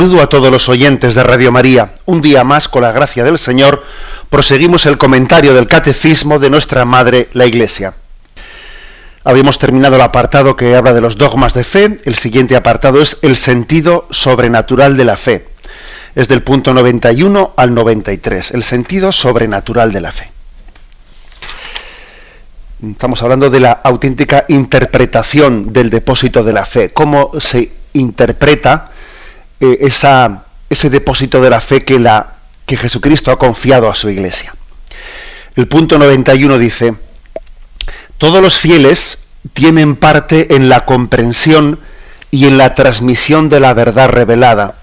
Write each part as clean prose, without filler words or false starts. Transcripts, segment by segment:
Saludo a todos los oyentes de Radio María. Un día más, con la gracia del Señor, proseguimos el comentario del Catecismo de nuestra Madre, la Iglesia. Habíamos terminado el apartado que habla de los dogmas de fe. El siguiente apartado es el sentido sobrenatural de la fe. Es del punto 91 al 93, el sentido sobrenatural de la fe. Estamos hablando de la auténtica interpretación del depósito de la fe. Cómo se interpreta ese depósito de la fe que Jesucristo ha confiado a su Iglesia. El punto 91 dice: todos los fieles tienen parte en la comprensión y en la transmisión de la verdad revelada.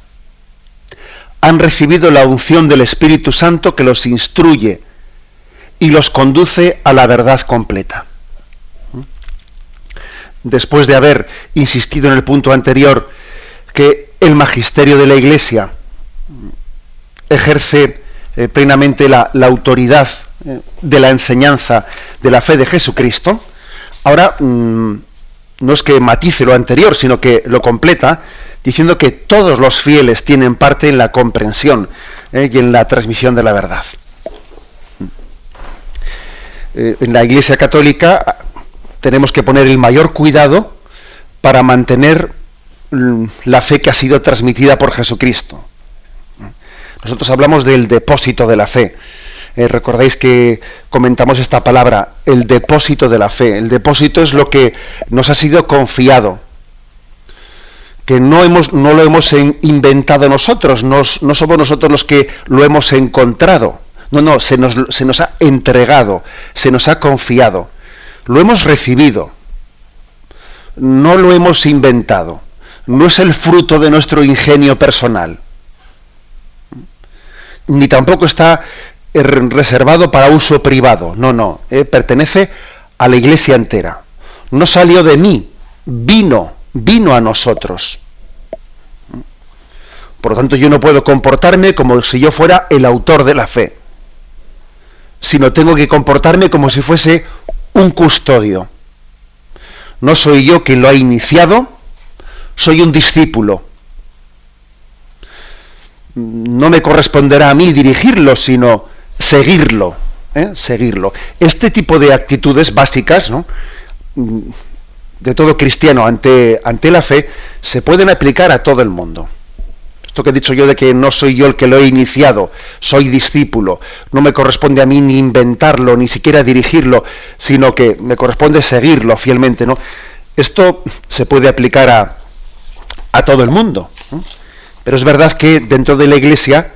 Han recibido la unción del Espíritu Santo que los instruye y los conduce a la verdad completa. Después de haber insistido en el punto anterior que el magisterio de la Iglesia ejerce plenamente la autoridad de la enseñanza de la fe de Jesucristo, ahora no es que matice lo anterior, sino que lo completa, diciendo que todos los fieles tienen parte en la comprensión y en la transmisión de la verdad. En la Iglesia Católica tenemos que poner el mayor cuidado para mantener la fe que ha sido transmitida por Jesucristo. Nosotros hablamos del depósito de la fe. Recordáis que comentamos esta palabra, el depósito de la fe. El depósito es lo que nos ha sido confiado, que no lo hemos inventado nosotros, no somos nosotros los que lo hemos encontrado. No, se nos ha entregado, se nos ha confiado. Lo hemos recibido, no lo hemos inventado. No es el fruto de nuestro ingenio personal, ni tampoco está reservado para uso privado. No, pertenece a la Iglesia entera. No salió de mí, vino a nosotros. Por lo tanto, yo no puedo comportarme como si yo fuera el autor de la fe, sino tengo que comportarme como si fuese un custodio. No soy yo quien lo ha iniciado, soy un discípulo. No me corresponderá a mí dirigirlo, sino seguirlo. Seguirlo. Este tipo de actitudes básicas, ¿no?, de todo cristiano ante la fe, se pueden aplicar a todo el mundo. Esto que he dicho yo de que no soy yo el que lo he iniciado, soy discípulo, no me corresponde a mí ni inventarlo, ni siquiera dirigirlo, sino que me corresponde seguirlo fielmente, ¿no? Esto se puede aplicar a todo el mundo, ¿no? Pero es verdad que dentro de la Iglesia,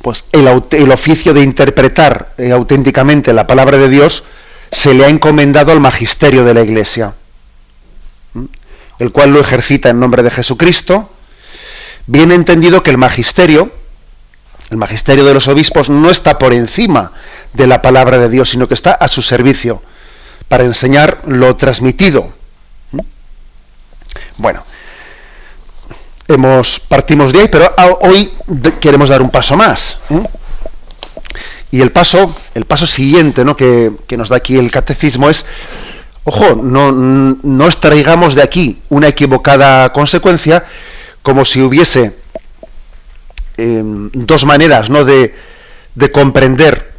pues el oficio de interpretar auténticamente la palabra de Dios se le ha encomendado al magisterio de la Iglesia, el cual lo ejercita en nombre de Jesucristo. Bien entendido que el magisterio de los obispos no está por encima de la palabra de Dios, sino que está a su servicio para enseñar lo transmitido. Bueno, partimos de ahí, pero hoy queremos dar un paso más. Y el paso siguiente, ¿no?, que nos da aquí el catecismo es: ojo, no extraigamos de aquí una equivocada consecuencia, como si hubiese dos maneras, ¿no?, de comprender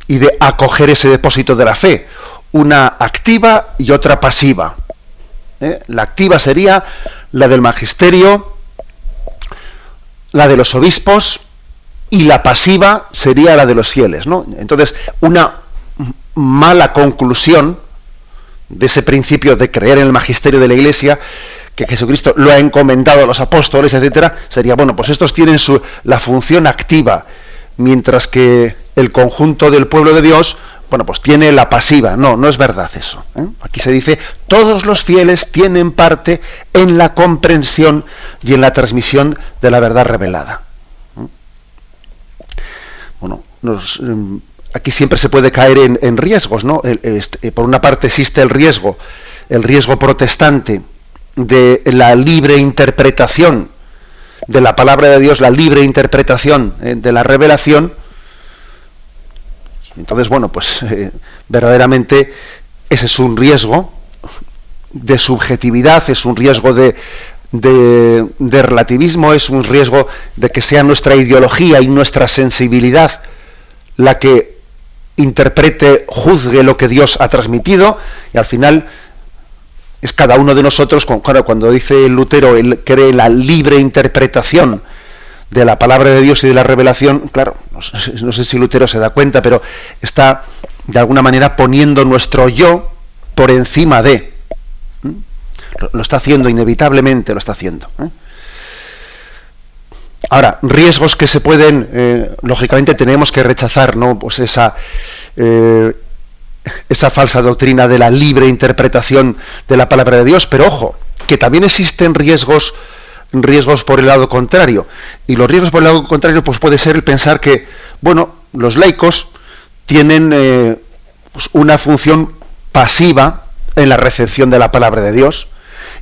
y de acoger ese depósito de la fe, una activa y otra pasiva. La activa sería la del magisterio, la de los obispos, y la pasiva sería la de los fieles, ¿no? Entonces, una mala conclusión de ese principio de creer en el magisterio de la Iglesia, que Jesucristo lo ha encomendado a los apóstoles, etcétera, sería, bueno, pues estos tienen la función activa, mientras que el conjunto del pueblo de Dios, bueno, pues tiene la pasiva. No es verdad eso. Aquí se dice: todos los fieles tienen parte en la comprensión y en la transmisión de la verdad revelada. Bueno, aquí siempre se puede caer en riesgos, ¿no? Por una parte existe el riesgo protestante de la libre interpretación de la palabra de Dios, la libre interpretación de la revelación. Entonces, bueno, pues verdaderamente ese es un riesgo de subjetividad, es un riesgo de de relativismo, es un riesgo de que sea nuestra ideología y nuestra sensibilidad la que interprete, juzgue lo que Dios ha transmitido, y al final es cada uno de nosotros, cuando dice Lutero, él cree en la libre interpretación de la palabra de Dios y de la revelación. Claro, no sé si Lutero se da cuenta, pero está de alguna manera poniendo nuestro yo por encima de. Lo está haciendo, inevitablemente lo está haciendo. Ahora, riesgos que se pueden, lógicamente tenemos que rechazar, ¿no? Pues esa falsa doctrina de la libre interpretación de la palabra de Dios, pero ojo, que también existen riesgos por el lado contrario. Y los riesgos por el lado contrario, pues puede ser el pensar que, bueno, los laicos tienen pues una función pasiva en la recepción de la palabra de Dios,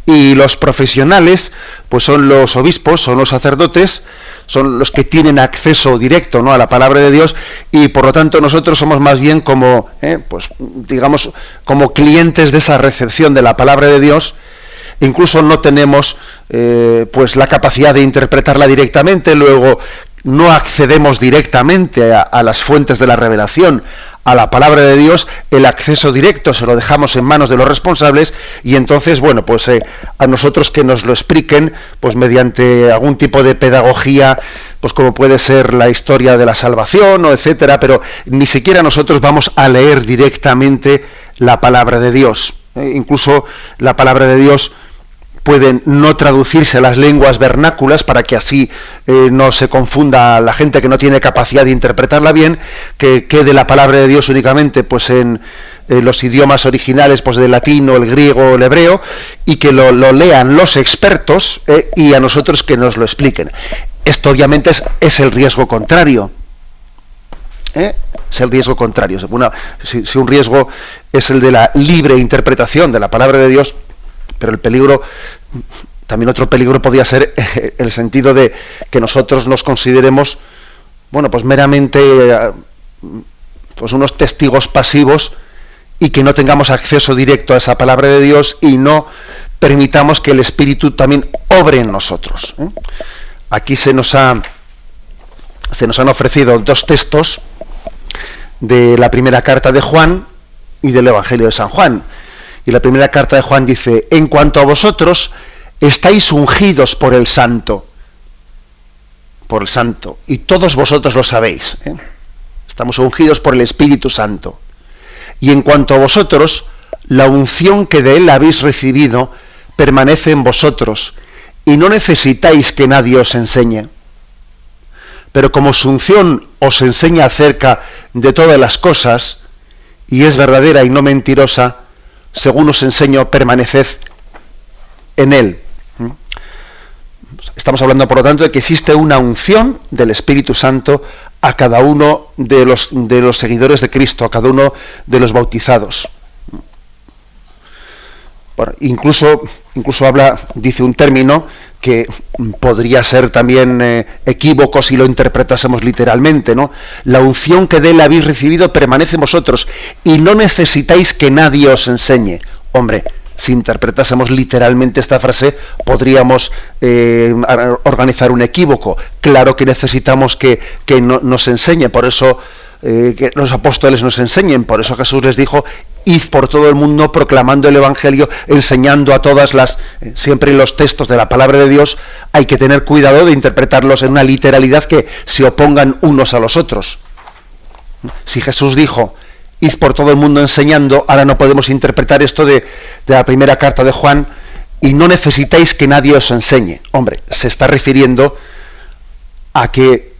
y los profesionales, pues son los obispos, son los sacerdotes, son los que tienen acceso directo, ¿no?, a la palabra de Dios, y por lo tanto nosotros somos más bien como, pues digamos, como clientes de esa recepción de la palabra de Dios. Incluso no tenemos pues la capacidad de interpretarla directamente, luego no accedemos directamente a las fuentes de la revelación, a la palabra de Dios. El acceso directo se lo dejamos en manos de los responsables, y entonces, bueno, pues a nosotros que nos lo expliquen, pues mediante algún tipo de pedagogía, pues como puede ser la historia de la salvación, o etcétera, pero ni siquiera nosotros vamos a leer directamente la palabra de Dios. Incluso la palabra de Dios pueden no traducirse a las lenguas vernáculas para que así no se confunda la gente que no tiene capacidad de interpretarla bien, que quede la palabra de Dios únicamente pues en los idiomas originales, pues del latín o el griego o el hebreo, y que lo lean los expertos y a nosotros que nos lo expliquen. Esto obviamente es el riesgo contrario. Es el riesgo contrario. Si un riesgo es el de la libre interpretación de la palabra de Dios, pero el peligro, también otro peligro podría ser el sentido de que nosotros nos consideremos, bueno, pues meramente pues unos testigos pasivos, y que no tengamos acceso directo a esa palabra de Dios y no permitamos que el Espíritu también obre en nosotros. Aquí se nos han ofrecido dos textos de la primera carta de Juan y del Evangelio de San Juan. Y la primera carta de Juan dice: en cuanto a vosotros, estáis ungidos por el Santo, y todos vosotros lo sabéis. Estamos ungidos por el Espíritu Santo. Y en cuanto a vosotros, la unción que de Él habéis recibido permanece en vosotros, y no necesitáis que nadie os enseñe. Pero como su unción os enseña acerca de todas las cosas, y es verdadera y no mentirosa, según os enseño, permaneced en Él. Estamos hablando, por lo tanto, de que existe una unción del Espíritu Santo a cada uno de los seguidores de Cristo, a cada uno de los bautizados. Bueno, incluso dice un término que podría ser también equívoco si lo interpretásemos literalmente, ¿no? La unción que de Él habéis recibido permanece en vosotros, y no necesitáis que nadie os enseñe. Hombre, si interpretásemos literalmente esta frase, podríamos organizar un equívoco. Claro que necesitamos que nos enseñe, por eso que los apóstoles nos enseñen, por eso Jesús les dijo: id por todo el mundo proclamando el Evangelio, enseñando a todas las... Siempre los textos de la palabra de Dios hay que tener cuidado de interpretarlos en una literalidad que se opongan unos a los otros. Si Jesús dijo: id por todo el mundo enseñando, ahora no podemos interpretar esto de la primera carta de Juan: y no necesitáis que nadie os enseñe. Hombre, se está refiriendo a que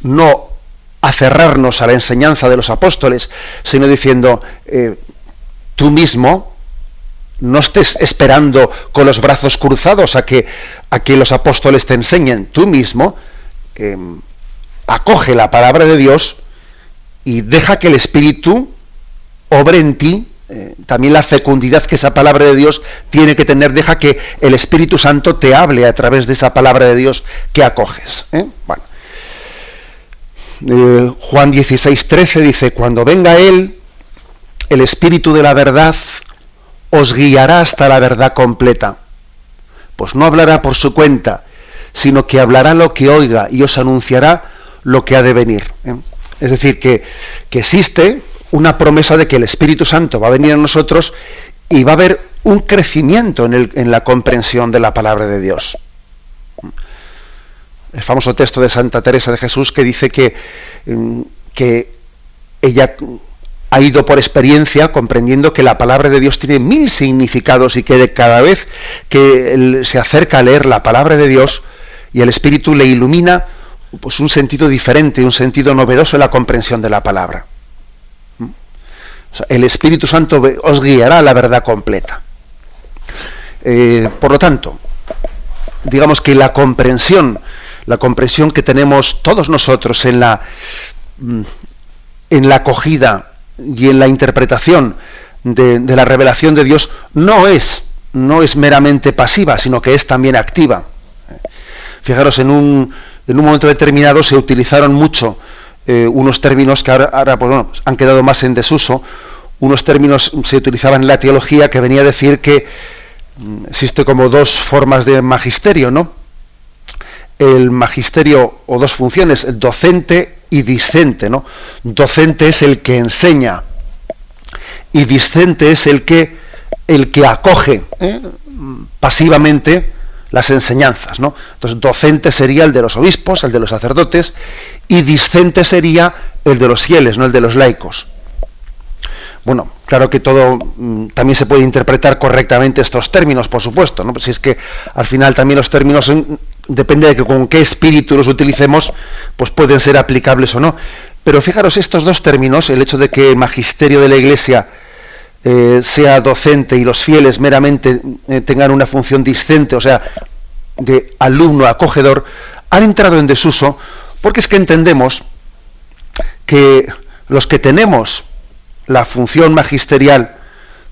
no aferrarnos a la enseñanza de los apóstoles, sino diciendo, tú mismo no estés esperando con los brazos cruzados a que los apóstoles te enseñen. Tú mismo acoge la palabra de Dios y deja que el Espíritu obre en ti. También la fecundidad que esa palabra de Dios tiene que tener, deja que el Espíritu Santo te hable a través de esa palabra de Dios que acoges. Bueno. Juan 16:13 dice: cuando venga Él, el Espíritu de la verdad, os guiará hasta la verdad completa, pues no hablará por su cuenta, sino que hablará lo que oiga y os anunciará lo que ha de venir. Es decir, que existe una promesa de que el Espíritu Santo va a venir a nosotros y va a haber un crecimiento en la comprensión de la palabra de Dios. El famoso texto de Santa Teresa de Jesús que dice que ella ha ido por experiencia comprendiendo que la palabra de Dios tiene 1000 significados y que cada vez que él se acerca a leer la palabra de Dios y el Espíritu le ilumina, pues un sentido diferente, un sentido novedoso en la comprensión de la palabra. O sea, el Espíritu Santo os guiará a la verdad completa. Por lo tanto, digamos que la comprensión que tenemos todos nosotros en la acogida y en la interpretación de la revelación de Dios no es meramente pasiva, sino que es también activa. Fijaros, en un momento determinado se utilizaron mucho unos términos que ahora pues, bueno, han quedado más en desuso. Unos términos se utilizaban en la teología que venía a decir que existe como dos formas de magisterio, ¿no? El magisterio, o dos funciones, el docente y discente, ¿no? Docente es el que enseña y discente es el que acoge pasivamente las enseñanzas, ¿no? Entonces, docente sería el de los obispos, el de los sacerdotes, y discente sería el de los fieles, no el de los laicos. Bueno, claro que todo también se puede interpretar correctamente estos términos, por supuesto, ¿no? Si es que al final también los términos depende de con qué espíritu los utilicemos, pues pueden ser aplicables o no. Pero fijaros, estos dos términos, el hecho de que el magisterio de la Iglesia sea docente y los fieles meramente tengan una función discente, o sea, de alumno acogedor, han entrado en desuso porque es que entendemos que los que tenemos la función magisterial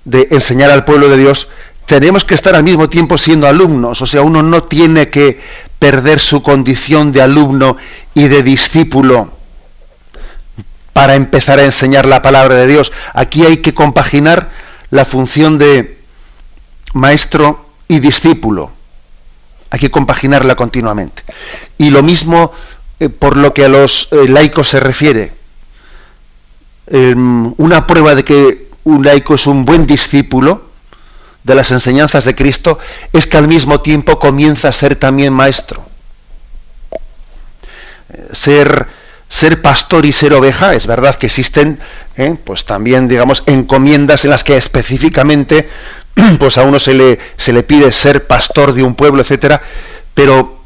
de enseñar al pueblo de Dios, tenemos que estar al mismo tiempo siendo alumnos. O sea, uno no tiene que perder su condición de alumno y de discípulo para empezar a enseñar la palabra de Dios. Aquí hay que compaginar la función de maestro y discípulo. Hay que compaginarla continuamente. Y lo mismo por lo que a los laicos se refiere. Una prueba de que un laico es un buen discípulo de las enseñanzas de Cristo es que al mismo tiempo comienza a ser también maestro. Ser pastor y ser oveja, es verdad que existen pues también, digamos, encomiendas en las que específicamente pues a uno se le pide ser pastor de un pueblo, etcétera, pero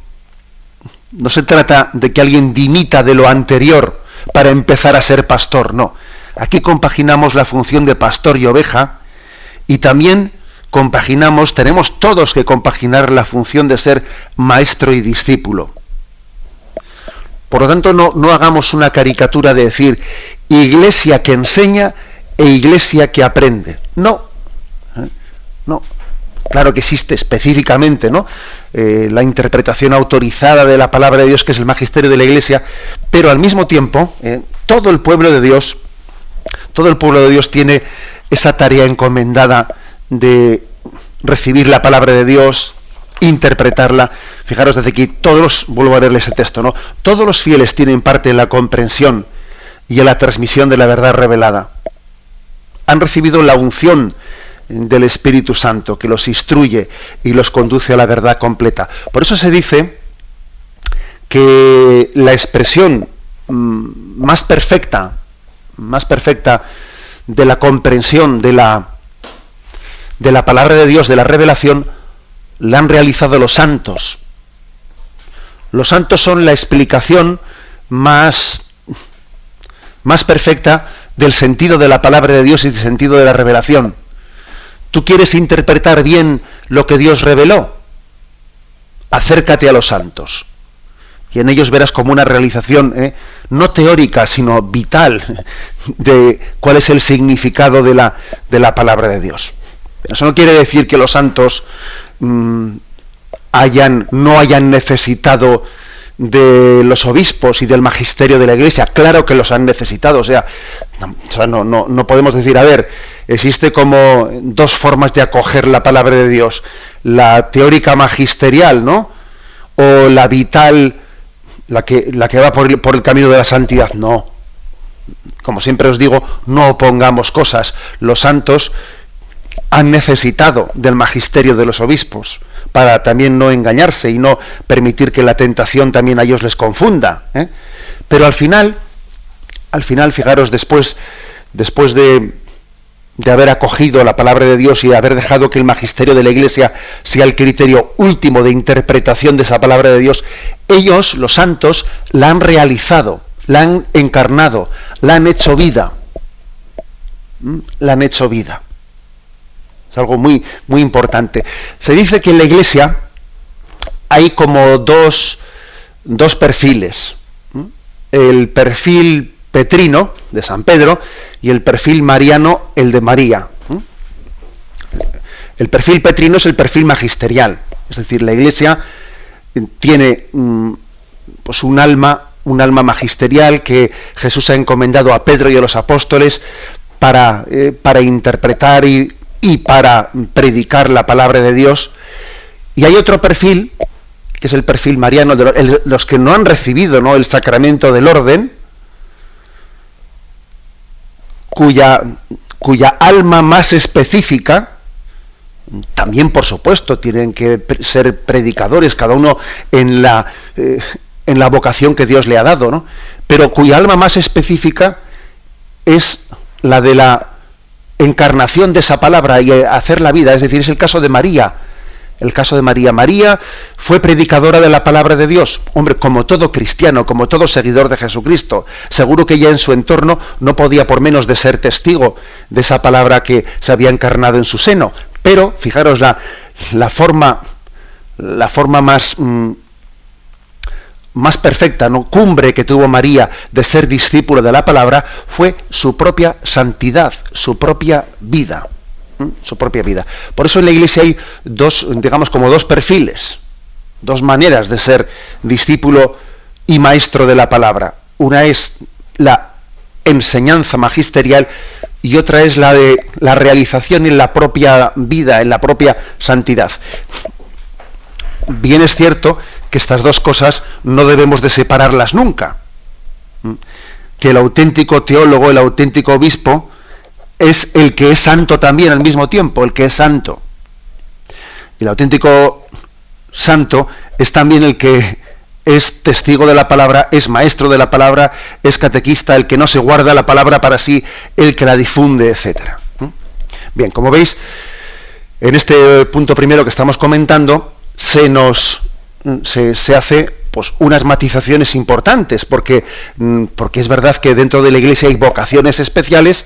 no se trata de que alguien dimita de lo anterior para empezar a ser pastor, no. Aquí compaginamos la función de pastor y oveja y también tenemos todos que compaginar la función de ser maestro y discípulo. Por lo tanto, no hagamos una caricatura de decir iglesia que enseña e iglesia que aprende. No. Claro que existe específicamente, ¿no? La interpretación autorizada de la palabra de Dios, que es el magisterio de la Iglesia, pero al mismo tiempo, todo el pueblo de Dios tiene esa tarea encomendada de recibir la palabra de Dios, interpretarla. Fijaros desde aquí, vuelvo a leerles ese texto, ¿no? Todos los fieles tienen parte en la comprensión y en la transmisión de la verdad revelada. Han recibido la unción del Espíritu Santo, que los instruye y los conduce a la verdad completa. Por eso se dice que la expresión más perfecta de la comprensión de la palabra de Dios, de la revelación, la han realizado los santos. Los santos son la explicación más perfecta del sentido de la palabra de Dios y del sentido de la revelación. ¿Tú quieres interpretar bien lo que Dios reveló? Acércate a los santos. Y en ellos verás como una realización, no teórica, sino vital, de cuál es el significado de la palabra de Dios. Eso no quiere decir que los santos no hayan necesitado de los obispos y del magisterio de la Iglesia. Claro que los han necesitado. O sea, no podemos decir, a ver, existe como dos formas de acoger la palabra de Dios. la teórica magisterial, ¿no? O la vital, la que va por el camino de la santidad. No. Como siempre os digo, no opongamos cosas. Los santos han necesitado del magisterio de los obispos para también no engañarse y no permitir que la tentación también a ellos les confunda, ¿eh? Pero al final, fijaros, después de haber acogido la palabra de Dios y de haber dejado que el magisterio de la Iglesia sea el criterio último de interpretación de esa palabra de Dios, ellos, los santos, la han realizado, la han encarnado, la han hecho vida. La han hecho vida. Es algo muy, muy importante. Se dice que en la Iglesia hay como dos perfiles. El perfil petrino, de San Pedro, y el perfil mariano, el de María. El perfil petrino es el perfil magisterial. Es decir, la Iglesia tiene pues un alma magisterial que Jesús ha encomendado a Pedro y a los apóstoles para interpretar y para predicar la palabra de Dios. Y hay otro perfil, que es el perfil mariano, de los que no han recibido, ¿no?, el sacramento del orden, cuya alma más específica, también por supuesto tienen que ser predicadores, cada uno en la vocación que Dios le ha dado, ¿no?, pero cuya alma más específica es la de la encarnación de esa palabra y hacer la vida. Es decir, es el caso de María. El caso de María. María fue predicadora de la palabra de Dios. Hombre, como todo cristiano, como todo seguidor de Jesucristo. Seguro que ella en su entorno no podía por menos de ser testigo de esa palabra que se había encarnado en su seno. Pero, fijaros, la forma más perfecta, ¿no?, cumbre que tuvo María de ser discípulo de la palabra fue su propia santidad, su propia vida. Su propia vida. Por eso en la Iglesia hay dos perfiles, dos maneras de ser discípulo y maestro de la palabra. Una es la enseñanza magisterial y otra es la de la realización en la propia vida, en la propia santidad. Bien es cierto que estas dos cosas no debemos de separarlas nunca. Que el auténtico teólogo, el auténtico obispo, es el que es santo también al mismo tiempo, el que es santo. Y el auténtico santo es también el que es testigo de la palabra, es maestro de la palabra, es catequista, el que no se guarda la palabra para sí, el que la difunde, etc. Bien, como veis, en este punto primero que estamos comentando, se hace pues unas matizaciones importantes, porque es verdad que dentro de la Iglesia hay vocaciones especiales,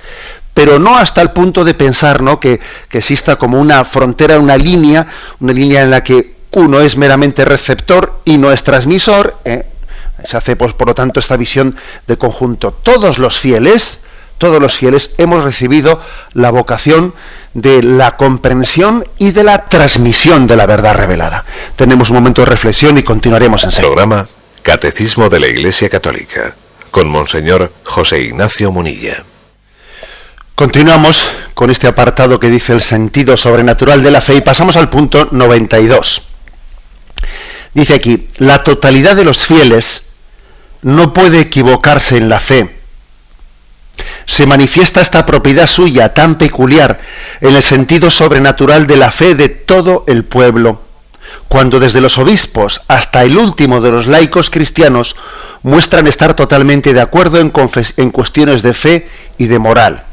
pero no hasta el punto de pensar, ¿no?, que exista como una frontera, una línea en la que uno es meramente receptor y no es transmisor. Se hace, pues, por lo tanto, esta visión de conjunto. Todos los fieles hemos recibido la vocación de la comprensión y de la transmisión de la verdad revelada. Tenemos un momento de reflexión y continuaremos enseguida. Programa Catecismo de la Iglesia Católica con Monseñor José Ignacio Munilla. Continuamos con este apartado que dice el sentido sobrenatural de la fe y pasamos al punto 92. Dice aquí: la totalidad de los fieles no puede equivocarse en la fe. Se manifiesta esta propiedad suya tan peculiar en el sentido sobrenatural de la fe de todo el pueblo, cuando desde los obispos hasta el último de los laicos cristianos muestran estar totalmente de acuerdo en cuestiones de fe y de moral.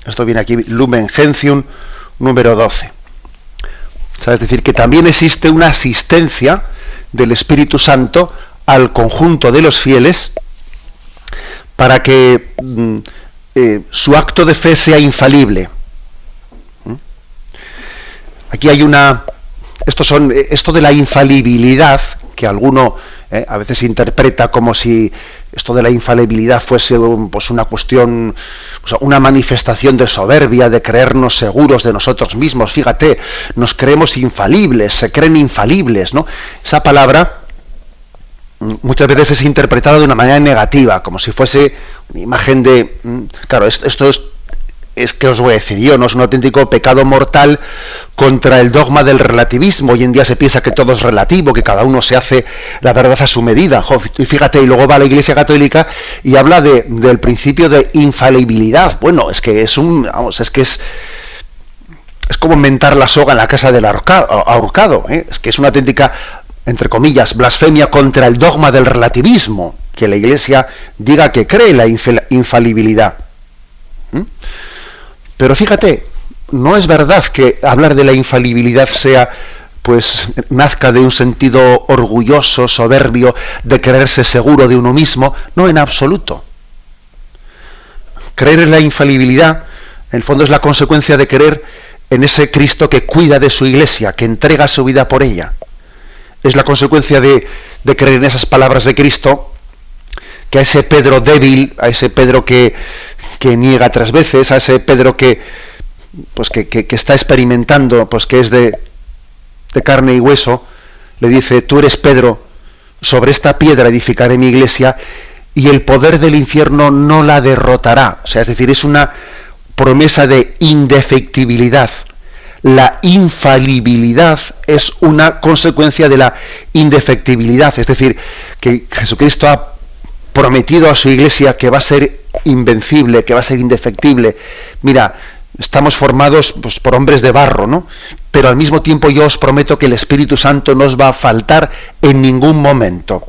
Esto viene aquí, Lumen Gentium, número 12. Es decir, que también existe una asistencia del Espíritu Santo al conjunto de los fieles para que su acto de fe sea infalible. Aquí hay esto de la infalibilidad, que alguno a veces interpreta como si esto de la infalibilidad fuese una cuestión, una manifestación de soberbia, de creernos seguros de nosotros mismos. Fíjate, nos creemos infalibles, se creen infalibles, ¿no? Esa palabra muchas veces es interpretada de una manera negativa, como si fuese una imagen de... Claro, esto es que os voy a decir yo, no es un auténtico pecado mortal contra el dogma del relativismo. Hoy en día se piensa que todo es relativo, que cada uno se hace la verdad a su medida. Y fíjate, y luego va a la Iglesia Católica y habla del principio de infalibilidad. Bueno, es que es como inventar la soga en la casa del ahorcado, ¿eh? Es que es una auténtica, entre comillas, blasfemia contra el dogma del relativismo, que la Iglesia diga que cree la infalibilidad. Pero fíjate, no es verdad que hablar de la infalibilidad nazca de un sentido orgulloso, soberbio, de creerse seguro de uno mismo. No, en absoluto. Creer en la infalibilidad, en el fondo, es la consecuencia de creer en ese Cristo que cuida de su Iglesia, que entrega su vida por ella. Es la consecuencia de creer en esas palabras de Cristo, que a ese Pedro débil, a ese Pedro que niega 3 veces, a ese Pedro que está experimentando, pues que es de carne y hueso, le dice: tú eres Pedro, sobre esta piedra edificaré mi iglesia y el poder del infierno no la derrotará. O sea, es decir, es una promesa de indefectibilidad. La infalibilidad es una consecuencia de la indefectibilidad, es decir, que Jesucristo ha prometido a su iglesia que va a ser invencible, que va a ser indefectible. Mira, estamos formados, pues, por hombres de barro, ¿no? Pero al mismo tiempo yo os prometo que el Espíritu Santo no os va a faltar en ningún momento.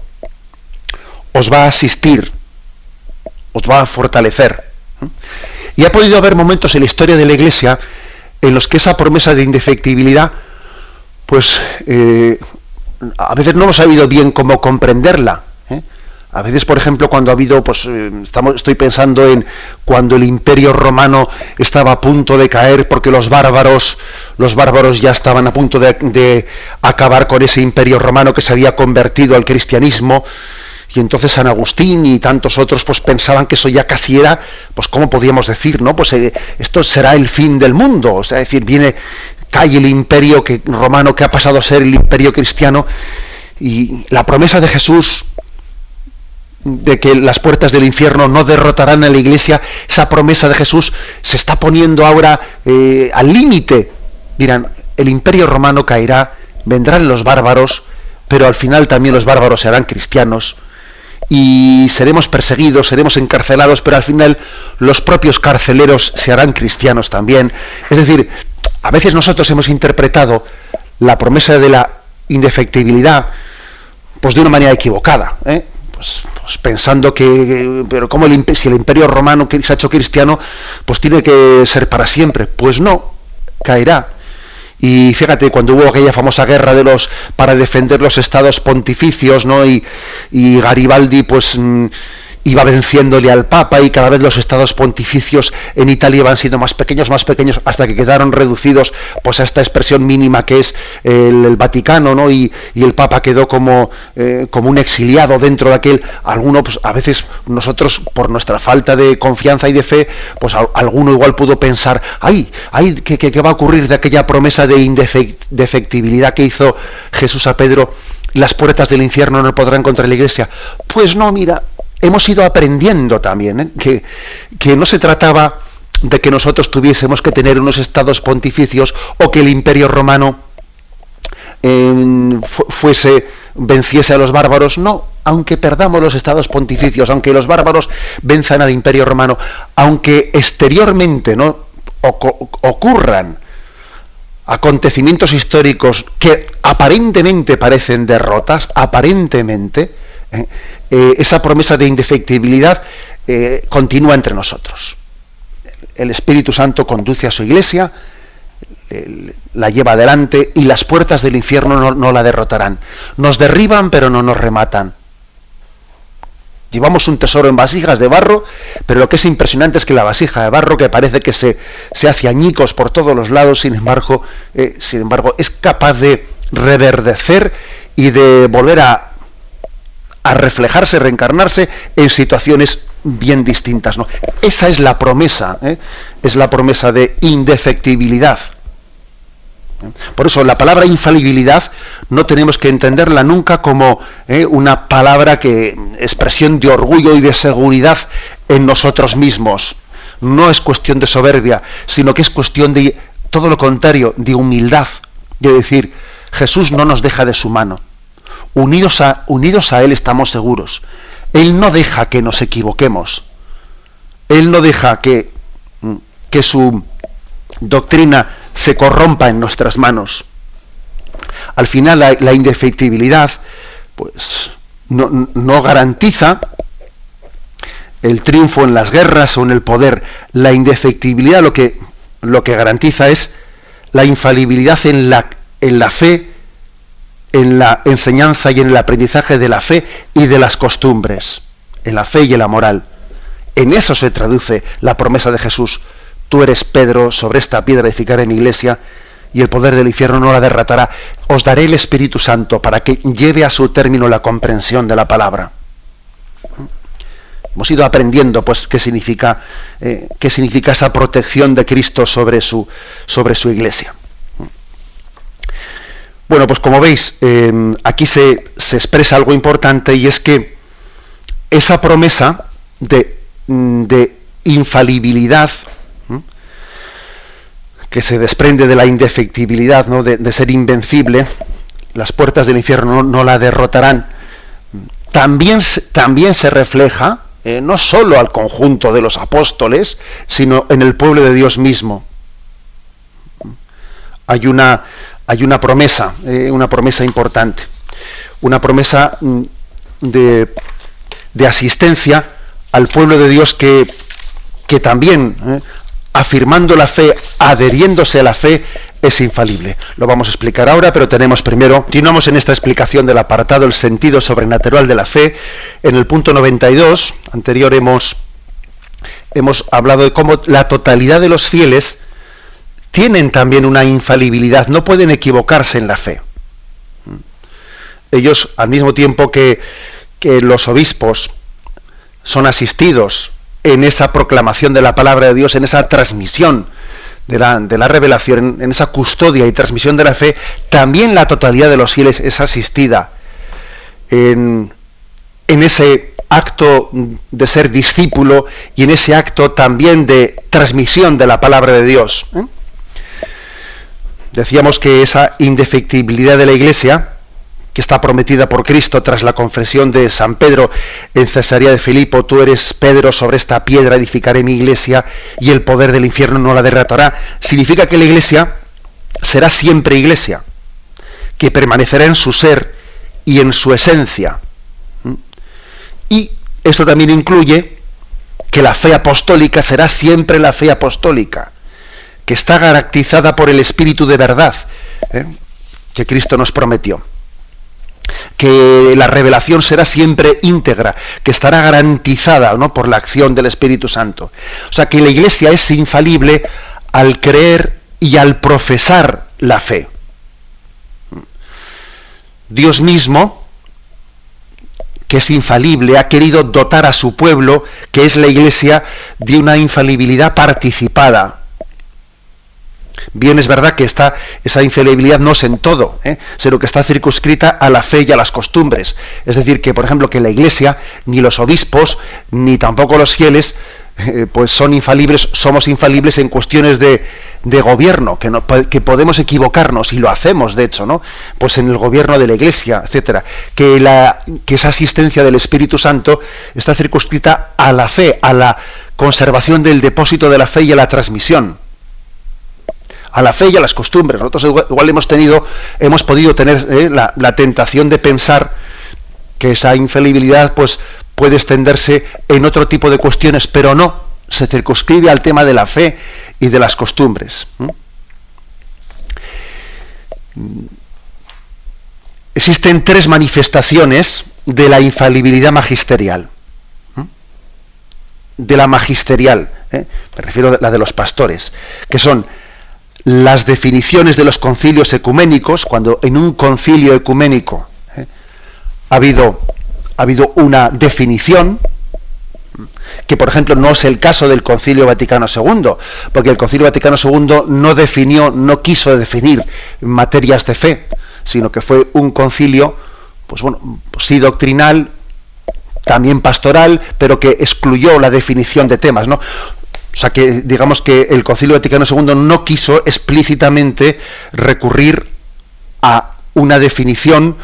Os va a asistir, os va a fortalecer. Y ha podido haber momentos en la historia de la Iglesia en los que esa promesa de indefectibilidad, pues a veces no hemos sabido bien cómo comprenderla. A veces, por ejemplo, cuando ha habido, pues estoy pensando en cuando el Imperio Romano estaba a punto de caer, porque los bárbaros ya estaban a punto de acabar con ese Imperio Romano que se había convertido al cristianismo, y entonces San Agustín y tantos otros pues pensaban que eso ya casi era, pues ¿cómo podíamos decir, no? Pues esto será el fin del mundo, o sea, es decir, cae el Imperio Romano que ha pasado a ser el Imperio cristiano, y la promesa de Jesús de que las puertas del infierno no derrotarán a la Iglesia, esa promesa de Jesús se está poniendo ahora al límite. Miran, el Imperio Romano caerá, vendrán los bárbaros, pero al final también los bárbaros serán cristianos y seremos perseguidos, seremos encarcelados, pero al final los propios carceleros se harán cristianos también. Es decir, a veces nosotros hemos interpretado la promesa de la indefectibilidad pues de una manera equivocada, pues pensando que, pero como si el Imperio Romano se ha hecho cristiano, pues tiene que ser para siempre. Pues no, caerá. Y fíjate, cuando hubo aquella famosa guerra para defender los estados pontificios, ¿no? Y Garibaldi pues iba venciéndole al Papa, y cada vez los estados pontificios en Italia iban siendo más pequeños, hasta que quedaron reducidos pues a esta expresión mínima que es el Vaticano, ¿no? Y el Papa quedó como un exiliado dentro de aquel. Alguno, pues a veces nosotros, por nuestra falta de confianza y de fe, pues alguno igual pudo pensar, ¿qué va a ocurrir de aquella promesa de indefectibilidad que hizo Jesús a Pedro? Las puertas del infierno no podrán contra la Iglesia. Pues no, mira, hemos ido aprendiendo también que no se trataba de que nosotros tuviésemos que tener unos estados pontificios o que el Imperio Romano venciese a los bárbaros. No, aunque perdamos los estados pontificios, aunque los bárbaros venzan al Imperio Romano, aunque exteriormente no ocurran acontecimientos históricos que aparentemente parecen derrotas, esa promesa de indefectibilidad continúa entre nosotros. El Espíritu Santo conduce a su Iglesia, la lleva adelante, y las puertas del infierno no la derrotarán. Nos derriban, pero no nos rematan. Llevamos un tesoro en vasijas de barro, pero lo que es impresionante es que la vasija de barro, que parece que se hace añicos por todos los lados, sin embargo, es capaz de reverdecer y de volver a reflejarse, reencarnarse en situaciones bien distintas, ¿no? Esa es la promesa, es la promesa de indefectibilidad. Por eso la palabra infalibilidad no tenemos que entenderla nunca como una palabra expresión de orgullo y de seguridad en nosotros mismos. no es cuestión de soberbia, sino que es cuestión de todo lo contrario, de humildad, de decir, Jesús no nos deja de su mano. Unidos a Él estamos seguros. Él no deja que nos equivoquemos. Él no deja que su doctrina se corrompa en nuestras manos. Al final la indefectibilidad pues no garantiza el triunfo en las guerras o en el poder. La indefectibilidad lo que garantiza es la infalibilidad en la fe, en la enseñanza y en el aprendizaje de la fe y de las costumbres, en la fe y en la moral. En eso se traduce la promesa de Jesús: tú eres Pedro, sobre esta piedra edificaré mi iglesia, y el poder del infierno no la derrotará. Os daré el Espíritu Santo para que lleve a su término la comprensión de la palabra. Hemos ido aprendiendo pues qué significa esa protección de Cristo sobre su iglesia. Bueno, pues como veis, aquí se expresa algo importante, y es que esa promesa de infalibilidad que se desprende de la indefectibilidad, ¿no? de ser invencible, las puertas del infierno no la derrotarán, también se refleja no solo al conjunto de los apóstoles, sino en el pueblo de Dios mismo. Hay una promesa importante, una promesa de asistencia al pueblo de Dios que también, afirmando la fe, adheriéndose a la fe, es infalible. Lo vamos a explicar ahora, pero continuamos en esta explicación del apartado El sentido sobrenatural de la fe. En el punto 92, anterior hemos hablado de cómo la totalidad de los fieles tienen también una infalibilidad, no pueden equivocarse en la fe. Ellos, al mismo tiempo que los obispos son asistidos en esa proclamación de la palabra de Dios, en esa transmisión de la revelación, en esa custodia y transmisión de la fe, también la totalidad de los fieles es asistida en ese acto de ser discípulo y en ese acto también de transmisión de la palabra de Dios. Decíamos que esa indefectibilidad de la Iglesia, que está prometida por Cristo tras la confesión de San Pedro en Cesarea de Filipo: tú eres Pedro, sobre esta piedra edificaré mi iglesia y el poder del infierno no la derrotará, significa que la Iglesia será siempre Iglesia, que permanecerá en su ser y en su esencia. Y esto también incluye que la fe apostólica será siempre la fe apostólica, que está garantizada por el Espíritu de verdad, que Cristo nos prometió. Que la revelación será siempre íntegra, que estará garantizada, ¿no?, por la acción del Espíritu Santo. O sea, que la Iglesia es infalible al creer y al profesar la fe. Dios mismo, que es infalible, ha querido dotar a su pueblo, que es la Iglesia, de una infalibilidad participada. Bien, es verdad que esa infalibilidad no es en todo, sino que está circunscrita a la fe y a las costumbres. Es decir, que por ejemplo que la Iglesia, ni los obispos, ni tampoco los fieles, pues somos infalibles en cuestiones de gobierno, que podemos equivocarnos, y lo hacemos de hecho, ¿no? Pues en el gobierno de la Iglesia, etcétera. Que esa asistencia del Espíritu Santo está circunscrita a la fe, a la conservación del depósito de la fe y a la transmisión. A la fe y a las costumbres. Nosotros igual hemos podido tener la tentación de pensar que esa infalibilidad pues puede extenderse en otro tipo de cuestiones, pero no, se circunscribe al tema de la fe y de las costumbres. Existen 3 manifestaciones de la infalibilidad magisterial. De la magisterial, me refiero a la de los pastores, que son las definiciones de los concilios ecuménicos, cuando en un concilio ecuménico ha habido una definición, que por ejemplo no es el caso del Concilio Vaticano II, porque el Concilio Vaticano II no quiso definir materias de fe, sino que fue un concilio, pues bueno, sí doctrinal, también pastoral, pero que excluyó la definición de temas, ¿no? O sea que digamos que el Concilio Vaticano II no quiso explícitamente recurrir a una definición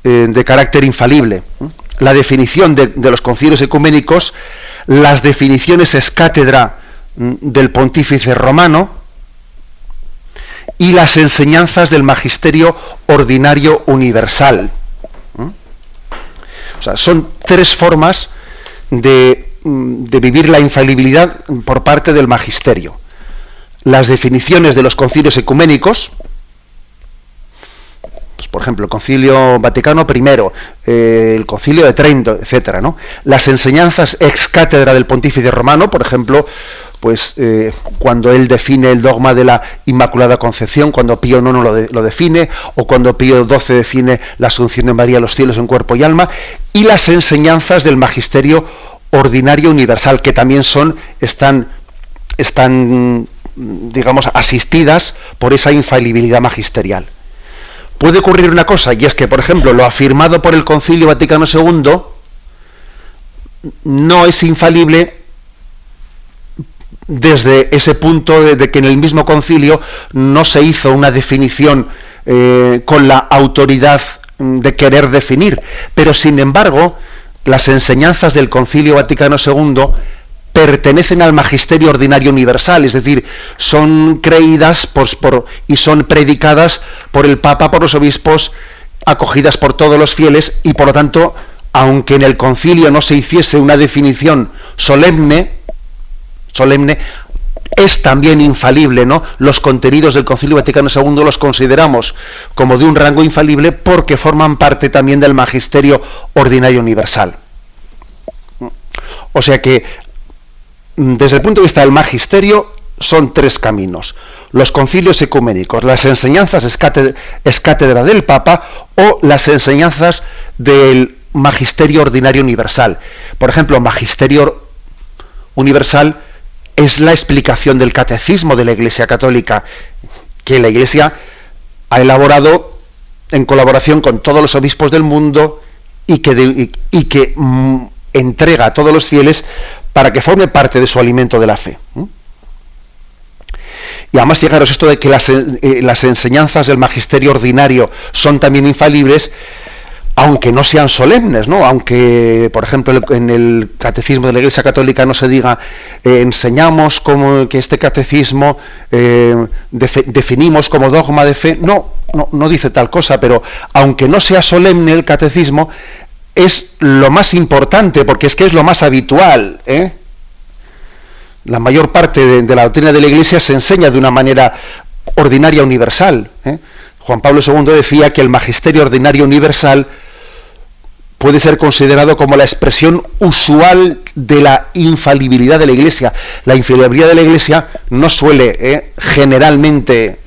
de carácter infalible. La definición de los concilios ecuménicos, las definiciones ex cátedra del pontífice romano y las enseñanzas del magisterio ordinario universal. O sea, son tres formas de vivir la infalibilidad por parte del magisterio. Las definiciones de los concilios ecuménicos, pues, por ejemplo, el Concilio Vaticano I, el Concilio de Trento, etcétera, ¿no? Las enseñanzas ex cátedra del pontífice romano, por ejemplo, pues cuando él define el dogma de la Inmaculada Concepción, cuando Pío IX lo define, o cuando Pío XII define la Asunción de María a los cielos en cuerpo y alma, y las enseñanzas del magisterio ordinario universal, que también están digamos, asistidas por esa infalibilidad magisterial. Puede ocurrir una cosa, y es que, por ejemplo, lo afirmado por el Concilio Vaticano II no es infalible desde ese punto de que en el mismo concilio no se hizo una definición con la autoridad de querer definir, pero sin embargo las enseñanzas del Concilio Vaticano II pertenecen al magisterio ordinario universal, es decir, son creídas y son predicadas por el Papa, por los obispos, acogidas por todos los fieles, y por lo tanto, aunque en el concilio no se hiciese una definición solemne, es también infalible, ¿no? Los contenidos del Concilio Vaticano II los consideramos como de un rango infalible porque forman parte también del magisterio ordinario universal. O sea que, desde el punto de vista del magisterio, son tres caminos: los concilios ecuménicos, las enseñanzas ex cátedra del Papa o las enseñanzas del magisterio ordinario universal. Por ejemplo, magisterio universal es la explicación del catecismo de la Iglesia Católica, que la Iglesia ha elaborado en colaboración con todos los obispos del mundo y que entrega a todos los fieles para que forme parte de su alimento de la fe. Y además, fijaros, esto de que las enseñanzas del magisterio ordinario son también infalibles, aunque no sean solemnes, ¿no? Aunque, por ejemplo, en el catecismo de la Iglesia Católica no se diga enseñamos como que este catecismo definimos como dogma de fe, no dice tal cosa, pero aunque no sea solemne el catecismo, es lo más importante, porque es que es lo más habitual, La mayor parte de la doctrina de la Iglesia se enseña de una manera ordinaria universal. Juan Pablo II decía que el magisterio ordinario universal puede ser considerado como la expresión usual de la infalibilidad de la Iglesia. La infalibilidad de la Iglesia no suele, generalmente,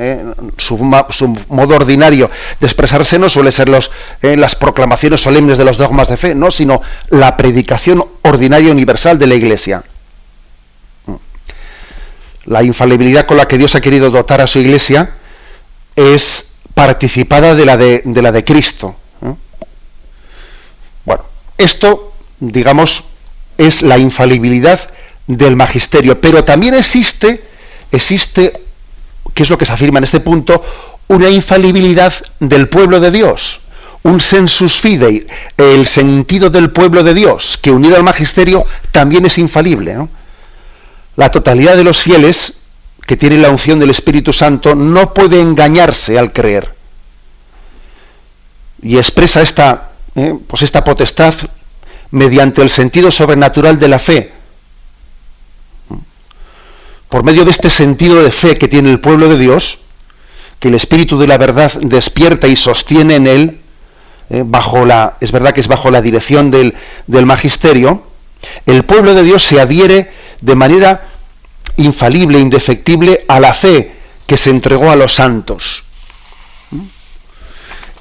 su modo ordinario de expresarse no suele ser las proclamaciones solemnes de los dogmas de fe, no, sino la predicación ordinaria universal de la Iglesia. La infalibilidad con la que Dios ha querido dotar a su Iglesia es participada de la de Cristo. Bueno, esto, digamos, es la infalibilidad del magisterio, pero también existe, que es lo que se afirma en este punto, una infalibilidad del pueblo de Dios, un sensus fidei, el sentido del pueblo de Dios, que unido al magisterio también es infalible, ¿no? La totalidad de los fieles que tienen la unción del Espíritu Santo no puede engañarse al creer. Y expresa esta potestad mediante el sentido sobrenatural de la fe. Por medio de este sentido de fe que tiene el pueblo de Dios, que el Espíritu de la verdad despierta y sostiene en él, es verdad que es bajo la dirección del magisterio, el pueblo de Dios se adhiere de manera infalible, indefectible, a la fe que se entregó a los santos.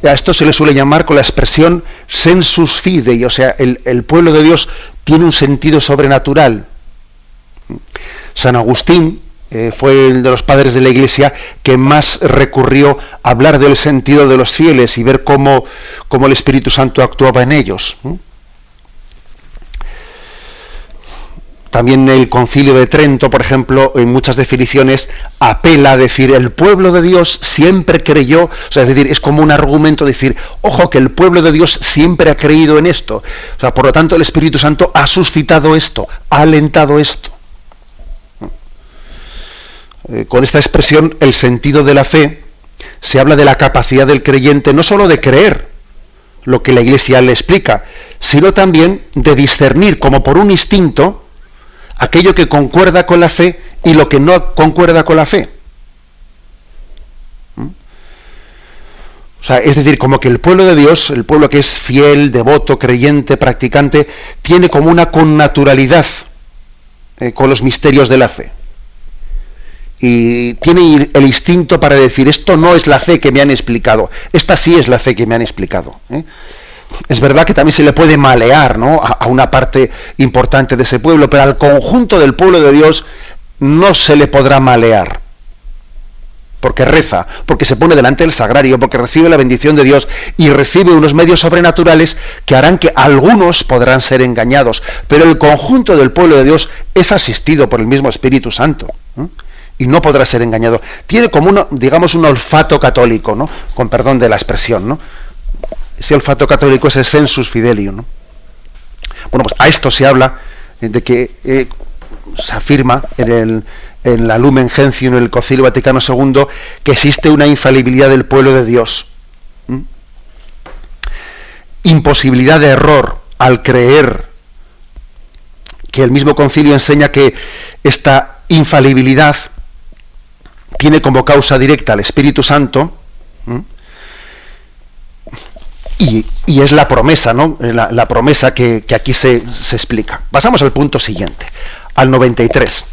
A esto se le suele llamar con la expresión sensus fidei, o sea, el pueblo de Dios tiene un sentido sobrenatural. San Agustín fue el de los padres de la Iglesia que más recurrió a hablar del sentido de los fieles y ver cómo el Espíritu Santo actuaba en ellos. también el Concilio de Trento, por ejemplo, en muchas definiciones apela a decir el pueblo de Dios siempre creyó, o sea, es decir, es como un argumento decir, ojo, que el pueblo de Dios siempre ha creído en esto. O sea, por lo tanto, el Espíritu Santo ha suscitado esto, ha alentado esto. Con esta expresión, el sentido de la fe, se habla de la capacidad del creyente no solo de creer lo que la Iglesia le explica, sino también de discernir, como por un instinto, aquello que concuerda con la fe y lo que no concuerda con la fe. O sea, es decir, como que el pueblo de Dios, el pueblo que es fiel, devoto, creyente, practicante, tiene como una connaturalidad con los misterios de la fe. Y tiene el instinto para decir, esto no es la fe que me han explicado, esta sí es la fe que me han explicado. Es verdad que también se le puede malear, ¿no?, a una parte importante de ese pueblo, pero al conjunto del pueblo de Dios no se le podrá malear. Porque reza, porque se pone delante del sagrario, porque recibe la bendición de Dios y recibe unos medios sobrenaturales que harán que algunos podrán ser engañados, pero el conjunto del pueblo de Dios es asistido por el mismo Espíritu Santo. Y no podrá ser engañado. Tiene como un olfato católico, ¿no?, con perdón de la expresión, ¿no? Ese olfato católico, ese sensus fidelium, ¿no? Bueno, pues a esto se habla de que se afirma en la Lumen Gentium, en el Concilio Vaticano II, que existe una infalibilidad del pueblo de Dios. Imposibilidad de error al creer, que el mismo concilio enseña que esta infalibilidad tiene como causa directa al Espíritu Santo, y es la promesa, ¿no?, la promesa que aquí se explica. Pasamos al punto siguiente, al 93.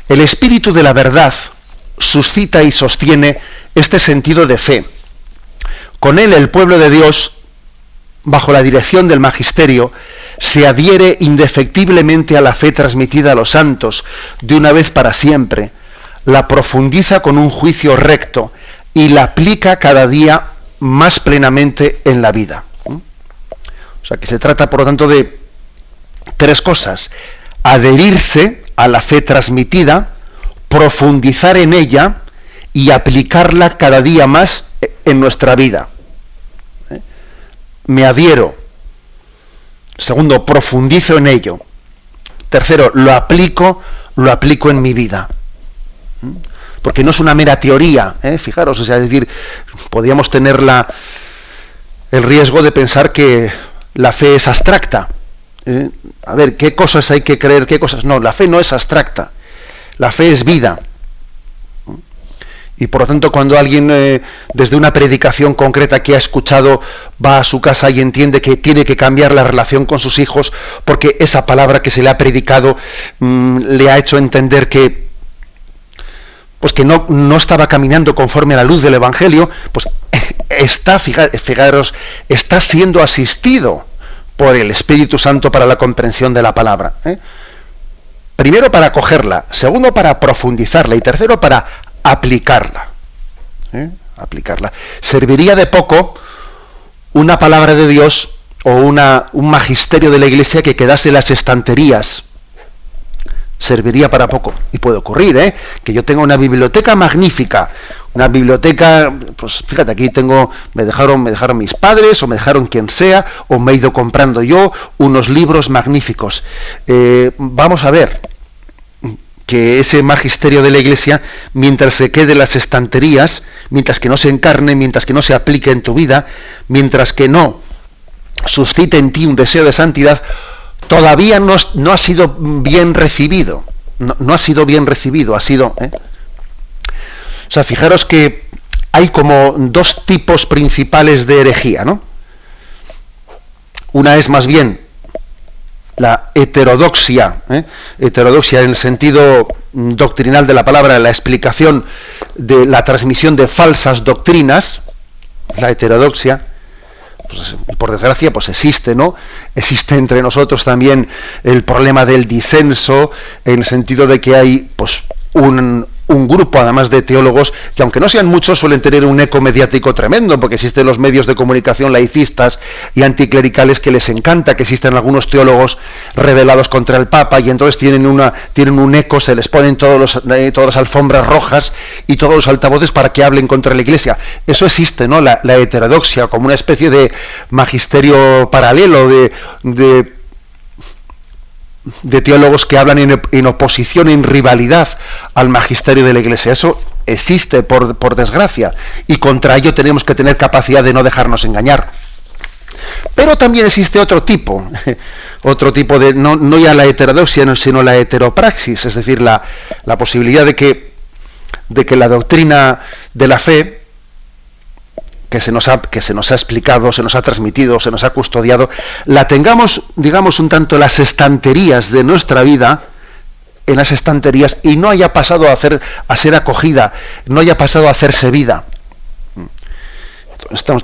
El Espíritu de la verdad suscita y sostiene este sentido de fe. Con él el pueblo de Dios, bajo la dirección del magisterio, se adhiere indefectiblemente a la fe transmitida a los santos de una vez para siempre, la profundiza con un juicio recto y la aplica cada día más plenamente en la vida. O sea, que se trata, por lo tanto, de tres cosas: adherirse a la fe transmitida, profundizar en ella y aplicarla cada día más en nuestra vida. Me adhiero. Segundo, profundizo en ello. Tercero, lo aplico en mi vida. Porque no es una mera teoría, fijaros, o sea, es decir, podríamos tener el riesgo de pensar que la fe es abstracta. A ver, ¿qué cosas hay que creer? ¿Qué cosas? No, la fe no es abstracta. La fe es vida. Y por lo tanto, cuando alguien desde una predicación concreta que ha escuchado va a su casa y entiende que tiene que cambiar la relación con sus hijos porque esa palabra que se le ha predicado le ha hecho entender que no estaba caminando conforme a la luz del Evangelio, pues fijaros, está siendo asistido por el Espíritu Santo para la comprensión de la palabra. Primero para acogerla, segundo para profundizarla y tercero para aplicarla. Serviría de poco una palabra de Dios o un magisterio de la Iglesia que quedase en las estanterías. Serviría para poco. Y puede ocurrir, que yo tenga una biblioteca magnífica, una biblioteca, pues fíjate, aquí me dejaron mis padres, o me dejaron quien sea, o me he ido comprando yo unos libros magníficos. Vamos a ver que ese magisterio de la Iglesia, mientras se quede en las estanterías, mientras que no se encarne, mientras que no se aplique en tu vida, mientras que no suscite en ti un deseo de santidad, todavía no ha sido bien recibido. No ha sido bien recibido, ha sido... O sea, fijaros que hay como dos tipos principales de herejía, ¿no? Una es más bien la heterodoxia, heterodoxia en el sentido doctrinal de la palabra, la explicación de la transmisión de falsas doctrinas, la heterodoxia. Pues, por desgracia, pues existe, ¿no? Existe entre nosotros también el problema del disenso, en el sentido de que hay pues un grupo, además de teólogos, que aunque no sean muchos, suelen tener un eco mediático tremendo, porque existen los medios de comunicación laicistas y anticlericales que les encanta, que existen algunos teólogos rebelados contra el Papa, y entonces tienen un eco, se les ponen todas las alfombras rojas y todos los altavoces para que hablen contra la Iglesia. Eso existe, ¿no? La heterodoxia, como una especie de magisterio paralelo de teólogos que hablan en oposición, en rivalidad al magisterio de la Iglesia. Eso existe, por desgracia, y contra ello tenemos que tener capacidad de no dejarnos engañar. Pero también existe otro tipo de, no ya la heterodoxia, sino la heteropraxis, es decir, la posibilidad de que la doctrina de la fe que se nos ha explicado, se nos ha transmitido, se nos ha custodiado, la tengamos, digamos, un tanto en las estanterías de nuestra vida, en las estanterías, y no haya pasado a ser acogida, no haya pasado a hacerse vida.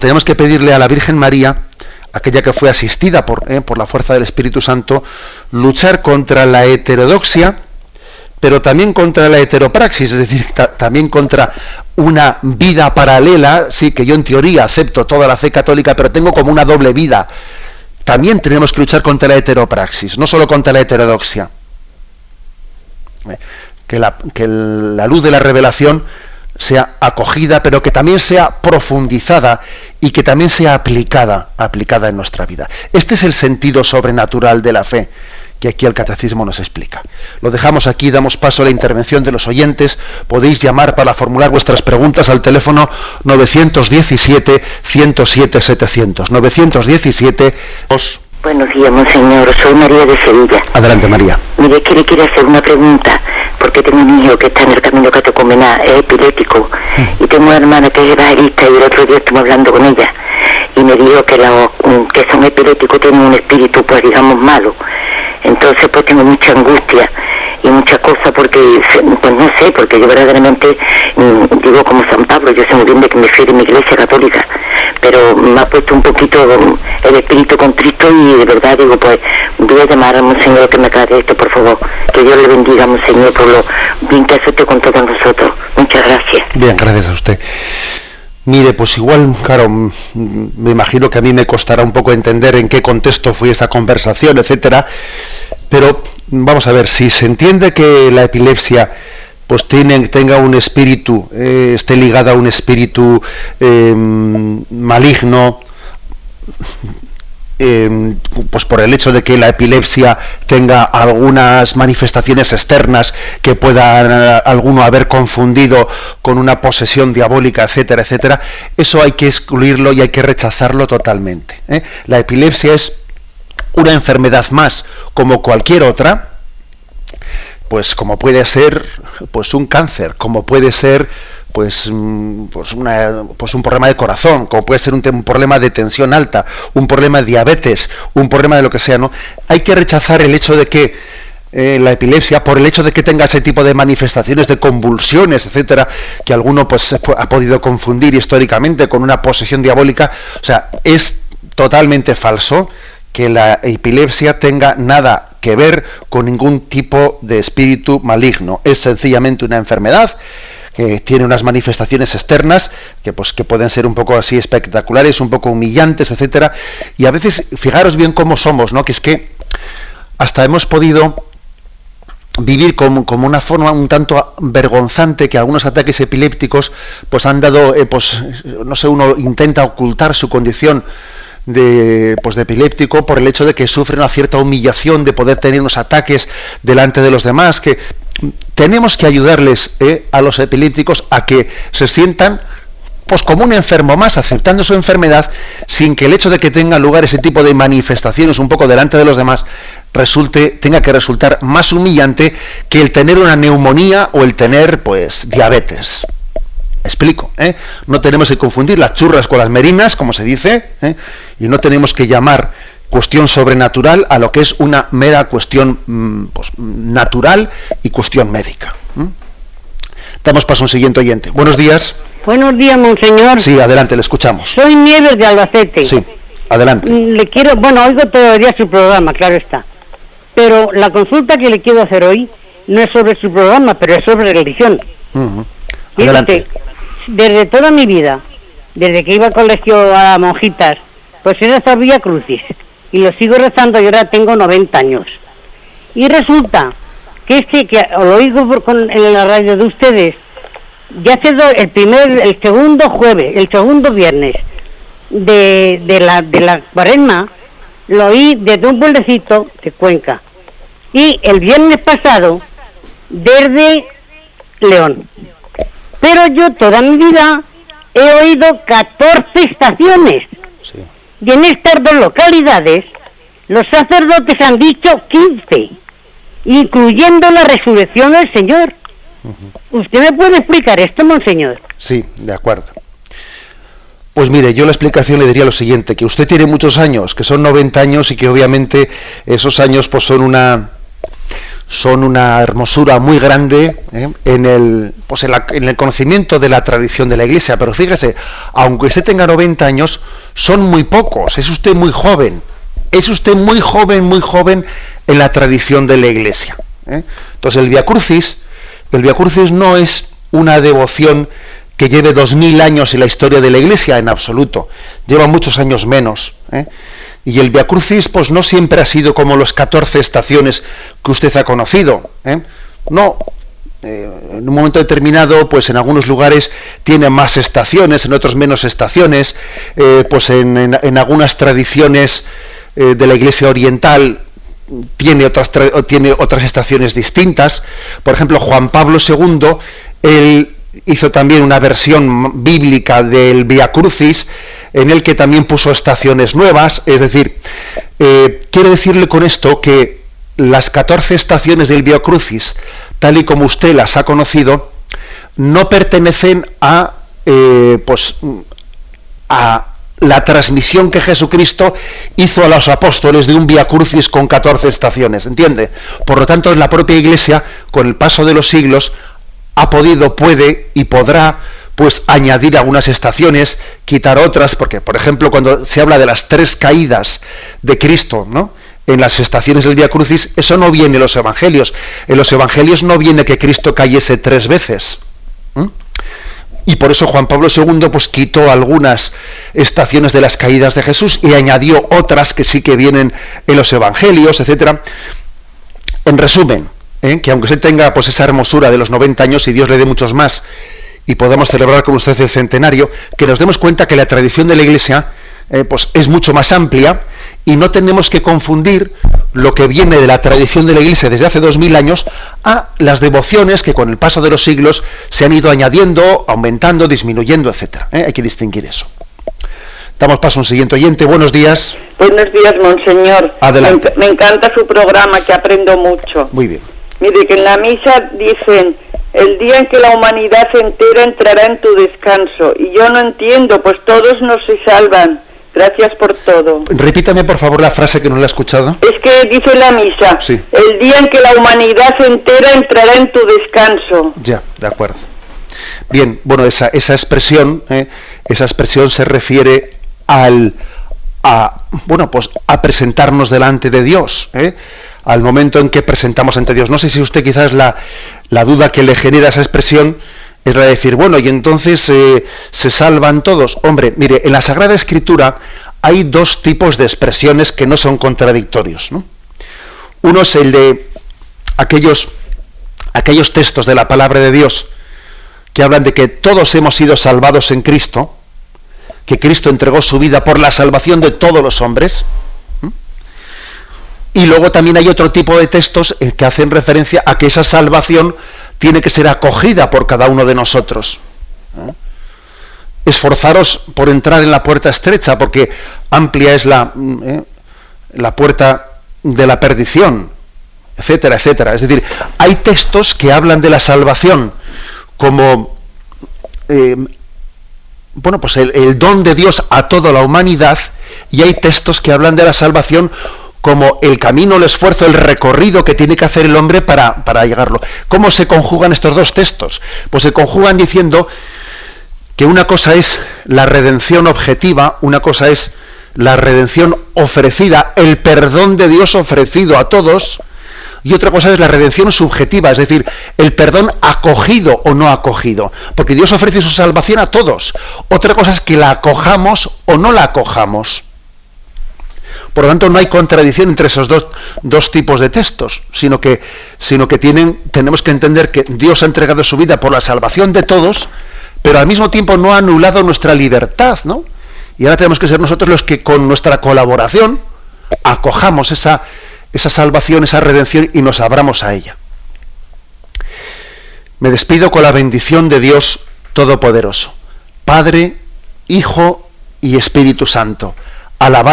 Tenemos que pedirle a la Virgen María, aquella que fue asistida por la fuerza del Espíritu Santo, luchar contra la heterodoxia, pero también contra la heteropraxis, es decir, también contra una vida paralela. Sí, que yo en teoría acepto toda la fe católica, pero tengo como una doble vida. También tenemos que luchar contra la heteropraxis, no solo contra la heterodoxia. Que la luz de la revelación sea acogida, pero que también sea profundizada y que también sea aplicada en nuestra vida. Este es el sentido sobrenatural de la fe, que aquí el Catecismo nos explica. Lo dejamos aquí, damos paso a la intervención de los oyentes. Podéis llamar para formular vuestras preguntas al teléfono 917-107-700. 917 Buenos días, monseñor. Soy María de Sevilla. Adelante, María. Mire, que le quiero hacer una pregunta, porque tengo un hijo que está en el camino catecumenal, es epiléptico, y tengo una hermana que es evangelista, y el otro día estuve hablando con ella, y me dijo que los que son epilépticos tienen un espíritu, pues digamos, malo. Entonces pues tengo mucha angustia y muchas cosas, porque pues no sé, porque yo verdaderamente digo como San Pablo, yo sé muy bien de que me fui de mi iglesia católica, pero me ha puesto un poquito el espíritu contrito, y de verdad digo, pues voy a llamar al monseñor que me aclare esto, por favor. Que Dios le bendiga, monseñor, por lo bien que hace usted con todos nosotros. Muchas gracias. Bien, gracias a usted. Mire, pues igual, claro, me imagino que a mí me costará un poco entender en qué contexto fue esta conversación, etcétera, pero vamos a ver, si se entiende que la epilepsia pues tenga un espíritu, esté ligada a un espíritu maligno, pues por el hecho de que la epilepsia tenga algunas manifestaciones externas que pueda alguno haber confundido con una posesión diabólica, etcétera, etcétera, eso hay que excluirlo y hay que rechazarlo totalmente. La epilepsia es una enfermedad más, como cualquier otra, pues como puede ser pues un cáncer, como puede ser pues un problema de corazón, como puede ser un problema de tensión alta, un problema de diabetes, un problema de lo que sea, ¿no? Hay que rechazar el hecho de que la epilepsia, por el hecho de que tenga ese tipo de manifestaciones, de convulsiones, etcétera, que alguno pues ha podido confundir históricamente con una posesión diabólica. O sea, es totalmente falso que la epilepsia tenga nada que ver con ningún tipo de espíritu maligno. Es sencillamente una enfermedad que tiene unas manifestaciones externas que pueden ser un poco así espectaculares, un poco humillantes, etcétera, y a veces fijaros bien cómo somos, ¿no? Que es que hasta hemos podido vivir como una forma un tanto vergonzante, que algunos ataques epilépticos pues han dado, no sé, uno intenta ocultar su condición de epiléptico por el hecho de que sufre una cierta humillación de poder tener unos ataques delante de los demás, que tenemos que ayudarles a los epilépticos a que se sientan pues como un enfermo más, aceptando su enfermedad, sin que el hecho de que tenga lugar ese tipo de manifestaciones un poco delante de los demás tenga que resultar más humillante que el tener una neumonía o el tener pues diabetes. Explico, no tenemos que confundir las churras con las merinas, como se dice, y no tenemos que llamar cuestión sobrenatural a lo que es una mera cuestión pues, natural y cuestión médica. Damos paso a un siguiente oyente. Buenos días. Buenos días, monseñor. Sí, adelante, le escuchamos. Soy Nieves de Albacete. Sí, adelante. Oigo todavía su programa, claro está. Pero la consulta que le quiero hacer hoy no es sobre su programa, pero es sobre religión. Ujú. Mire Adelante. usted, desde toda mi vida, desde que iba al colegio a monjitas, pues he rezado Vía Crucis. Y lo sigo rezando y ahora tengo 90 años. Y resulta que lo oigo en la radio de ustedes, ya hace el segundo viernes de la Cuaresma, lo oí desde un pueblecito de Cuenca. Y el viernes pasado, desde León. Pero yo toda mi vida he oído 14 estaciones. Sí. Y en estas dos localidades, los sacerdotes han dicho 15, incluyendo la resurrección del Señor. ¿Usted me puede explicar esto, monseñor? Sí, de acuerdo. Pues mire, yo la explicación le diría lo siguiente, que usted tiene muchos años, que son 90 años y que obviamente esos años pues son una hermosura muy grande en el conocimiento de la tradición de la Iglesia. Pero fíjese, aunque usted tenga 90 años, son muy pocos, es usted muy joven. Es usted muy joven en la tradición de la Iglesia. Entonces el Vía Crucis no es una devoción que lleve 2000 años en la historia de la Iglesia, en absoluto. Lleva muchos años menos. Y el Vía Crucis pues no siempre ha sido como los 14 estaciones que usted ha conocido. No. En un momento determinado, pues en algunos lugares tiene más estaciones, en otros menos estaciones. Pues en algunas tradiciones de la Iglesia oriental tiene otras estaciones distintas. Por ejemplo, Juan Pablo II, él hizo también una versión bíblica del Vía Crucis, en el que también puso estaciones nuevas. Es decir, quiero decirle con esto que las 14 estaciones del Vía Crucis, tal y como usted las ha conocido, no pertenecen a la transmisión que Jesucristo hizo a los apóstoles de un Vía Crucis con 14 estaciones, ¿entiende? Por lo tanto, la propia Iglesia, con el paso de los siglos, puede y podrá pues añadir algunas estaciones, quitar otras, porque por ejemplo cuando se habla de las 3 caídas de Cristo, ¿no?, en las estaciones del Vía Crucis, eso no viene en los Evangelios. En los Evangelios no viene que Cristo cayese 3 veces. Y por eso Juan Pablo II pues quitó algunas estaciones de las caídas de Jesús y añadió otras que sí que vienen en los Evangelios, etcétera. En resumen, que aunque se tenga pues esa hermosura de los 90 años y Dios le dé muchos más y podamos celebrar con usted el centenario, que nos demos cuenta que la tradición de la Iglesia pues es mucho más amplia y no tenemos que confundir lo que viene de la tradición de la Iglesia desde hace 2000 años a las devociones que con el paso de los siglos se han ido añadiendo, aumentando, disminuyendo, etcétera. Hay que distinguir eso. Damos paso a un siguiente oyente. Buenos días. Buenos días, monseñor. Adelante. Me encanta su programa, que aprendo mucho. Muy bien. Mire, que en la misa dicen: el día en que la humanidad entera entrará en tu descanso. Y yo no entiendo, pues todos no se salvan. Gracias por todo. Repítame, por favor, la frase que no la he escuchado. Es que dice la misa: sí. El día en que la humanidad entera entrará en tu descanso. Ya, de acuerdo. Bien, bueno, esa expresión se refiere a presentarnos delante de Dios, al momento en que presentamos ante Dios. No sé si usted quizás la duda que le genera esa expresión es la de decir, bueno, y entonces se salvan todos. Hombre, mire, en la Sagrada Escritura hay 2 tipos de expresiones que no son contradictorios, ¿no? Uno es el de aquellos textos de la palabra de Dios que hablan de que todos hemos sido salvados en Cristo, que Cristo entregó su vida por la salvación de todos los hombres. Y luego también hay otro tipo de textos que hacen referencia a que esa salvación tiene que ser acogida por cada uno de nosotros. Esforzaros por entrar en la puerta estrecha, porque amplia es la puerta de la perdición, etcétera, etcétera. Es decir, hay textos que hablan de la salvación como el don de Dios a toda la humanidad, y hay textos que hablan de la salvación como el camino, el esfuerzo, el recorrido que tiene que hacer el hombre para llegarlo. ¿Cómo se conjugan estos 2 textos? Pues se conjugan diciendo que una cosa es la redención objetiva, una cosa es la redención ofrecida, el perdón de Dios ofrecido a todos, y otra cosa es la redención subjetiva, es decir, el perdón acogido o no acogido, porque Dios ofrece su salvación a todos. Otra cosa es que la acojamos o no la acojamos. Por lo tanto, no hay contradicción entre esos dos tipos de textos, sino que tenemos que entender que Dios ha entregado su vida por la salvación de todos, pero al mismo tiempo no ha anulado nuestra libertad, ¿no? Y ahora tenemos que ser nosotros los que con nuestra colaboración acojamos esa salvación, esa redención y nos abramos a ella. Me despido con la bendición de Dios Todopoderoso, Padre, Hijo y Espíritu Santo. Alabado